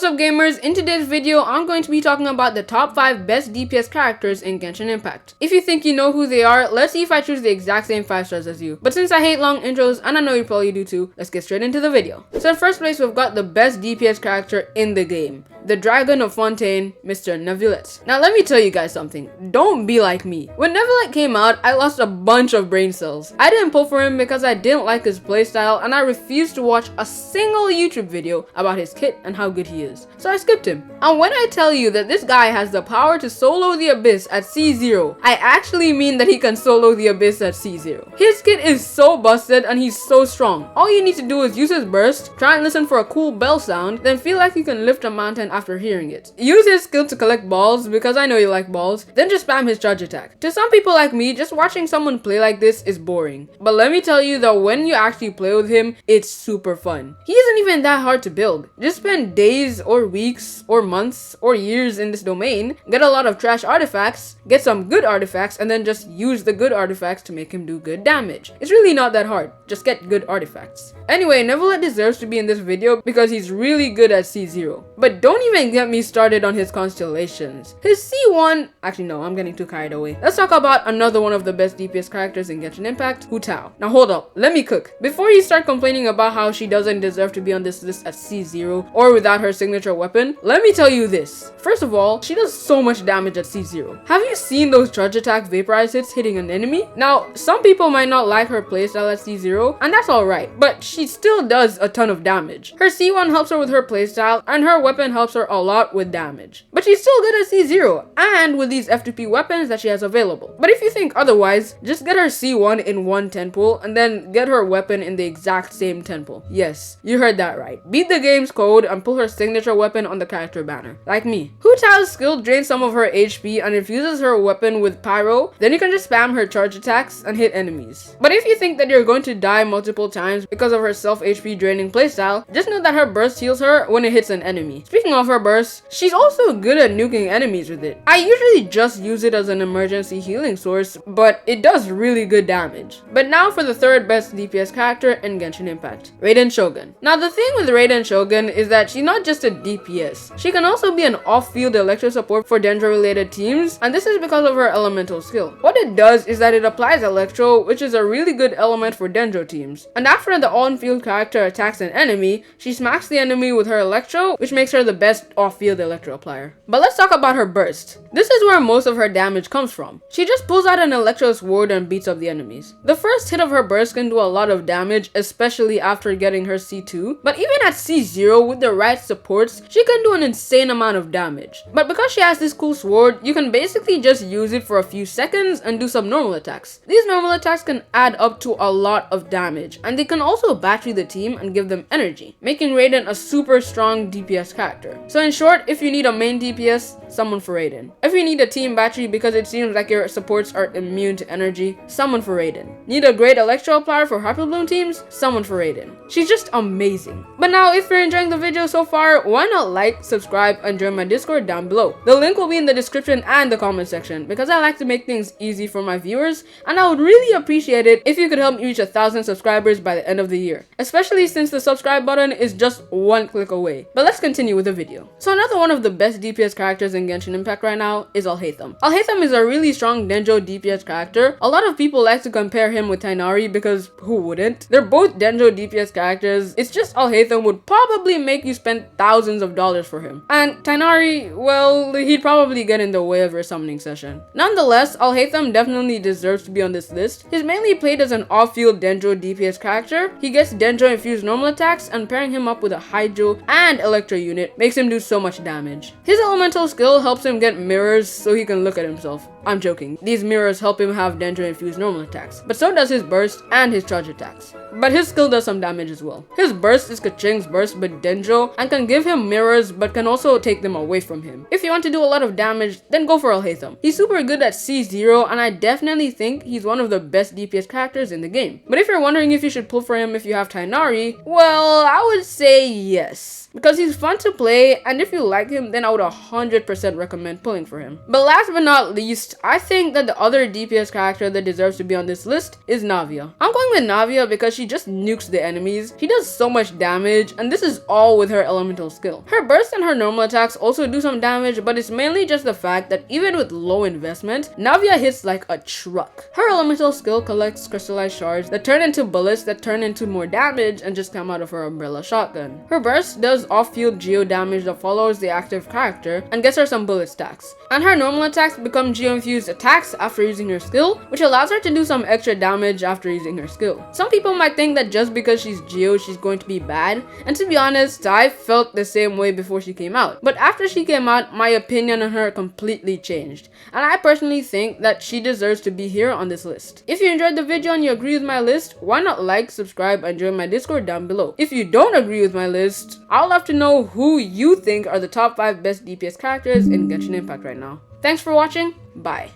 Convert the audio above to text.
What's up gamers, in today's video I'm going to be talking about the top 5 best DPS characters in Genshin Impact. If you think you know who they are, let's see if I choose the exact same 5 stars as you. But since I hate long intros, and I know you probably do too, let's get straight into the video. So in first place we've got the best DPS character in the game. The Dragon of Fontaine, Mr. NEUVILLETTE. Now let me tell you guys something, don't be like me. When NEUVILLETTE came out, I lost a bunch of brain cells. I didn't pull for him because I didn't like his playstyle and I refused to watch a single YouTube video about his kit and how good he is. So I skipped him. And when I tell you that this guy has the power to solo the Abyss at C0, I actually mean that he can solo the Abyss at C0. His kit is so busted and he's so strong. All you need to do is use his burst, try and listen for a cool bell sound, then feel like you can lift a mountain after hearing it. Use his skill to collect balls because I know you like balls, then just spam his charge attack. To some people like me, just watching someone play like this is boring. But let me tell you that when you actually play with him, it's super fun. He isn't even that hard to build. Just spend days or weeks or months or years in this domain, get a lot of trash artifacts, get some good artifacts, and then just use the good artifacts to make him do good damage. It's really not that hard, just get good artifacts. Anyway, NEUVILLETTE deserves to be in this video because he's really good at C0. But don't even get me started on his constellations. His C1, actually no, I'm getting too carried away. Let's talk about another one of the best DPS characters in Genshin Impact, Hu Tao. Now hold up, let me cook. Before you start complaining about how she doesn't deserve to be on this list at C0 or without her signature weapon, let me tell you this. First of all, she does so much damage at C0. Have you seen those charge attack vaporize hits hitting an enemy? Now, some people might not like her playstyle at C0, and that's alright, but she still does a ton of damage. Her C1 helps her with her playstyle, and her weapon helps her a lot with damage. But she's still good at C0, and with these F2P weapons that she has available. But if you think otherwise, just get her C1 in one 10 pull, and then get her weapon in the exact same 10 pull. Yes, you heard that right. Beat the game's code and pull her signature weapon on the character banner. Like me. Hu Tao's skill drains some of her HP and infuses her weapon with pyro, then you can just spam her charge attacks and hit enemies. But if you think that you're going to die multiple times because of her self HP draining playstyle, just know that her burst heals her when it hits an enemy. Speaking of her burst, she's also good at nuking enemies with it. I usually just use it as an emergency healing source, but it does really good damage. But now for the third best DPS character in Genshin Impact, RAIDEN Shogun. Now the thing with RAIDEN Shogun is that she's not just a DPS. She can also be an off-field electro support for Dendro related teams, and this is because of her elemental skill. What it does is that it applies electro, which is a really good element for Dendro teams. And after the on-field character attacks an enemy, she smacks the enemy with her electro, which makes her the best off-field electro applier. But let's talk about her burst. This is where most of her damage comes from. She just pulls out an electro sword and beats up the enemies. The first hit of her burst can do a lot of damage, especially after getting her C2, but even at C0 with the right supports, she can do an insane amount of damage. But because she has this cool sword, you can basically just use it for a few seconds and do some normal attacks. These normal attacks can add up to a lot of damage, and they can also battery the team and give them energy, making RAIDEN a super strong DPS character. So in short, if you need a main DPS, summon for RAIDEN. If you need a team battery because it seems like your supports are immune to energy, summon for RAIDEN. Need a great electro applier for Hyper Bloom teams? Summon for RAIDEN. She's just amazing. But now if you're enjoying the video so far, why not like, subscribe, and join my Discord down below. The link will be in the description and the comment section because I like to make things easy for my viewers, and I would really appreciate it if you could help me reach 1,000 subscribers by the end of the year, especially since the subscribe button is just one click away. But let's continue with the video. So another one of the best DPS characters in Genshin Impact right now is ALHAITHAM. ALHAITHAM is a really strong Dendro DPS character. A lot of people like to compare him with Tighnari because who wouldn't? They're both Dendro DPS characters. It's just ALHAITHAM would probably make you spend thousands of dollars for him. And Tighnari, well, he'd probably get in the way of your summoning session. Nonetheless, ALHAITHAM definitely deserves to be on this list. He's mainly played as an off-field Dendro DPS character. He gets Dendro infused normal attacks, and pairing him up with a Hydro and Electro unit makes him do so much damage. His elemental skill helps him get mirrors so he can look at himself. I'm joking. These mirrors help him have Dendro infused normal attacks, but so does his burst and his charge attacks. But his skill does some damage as well. His burst is Kaching's burst but Dendro, and can give him mirrors but can also take them away from him. If you want to do a lot of damage, then go for ALHAITHAM. He's super good at C0, and I definitely think he's one of the best DPS characters in the game. But if you're wondering if you should pull for him if you have Tighnari, well, I would say yes. because he's fun to play, and if you like him, then I would 100% recommend pulling for him. But last but not least, list, I think that the other DPS character that deserves to be on this list is NAVIA. I'm going with NAVIA because she just nukes the enemies. She does so much damage, and this is all with her elemental skill. Her burst and her normal attacks also do some damage, but it's mainly just the fact that even with low investment, NAVIA hits like a truck. Her elemental skill collects crystallized shards that turn into bullets that turn into more damage and just come out of her umbrella shotgun. Her burst does off-field geo damage that follows the active character and gets her some bullet stacks. And her normal attacks become geo-infused attacks after using her skill, which allows her to do some extra damage after using her skill. Some people might think that just because she's geo, she's going to be bad, and to be honest, I felt the same way before she came out. But after she came out, my opinion on her completely changed, and I personally think that she deserves to be here on this list. If you enjoyed the video and you agree with my list, why not like, subscribe, and join my Discord down below. If you don't agree with my list, I'll love to know who you think are the top 5 best DPS characters in Genshin Impact right now. Thanks for watching, bye.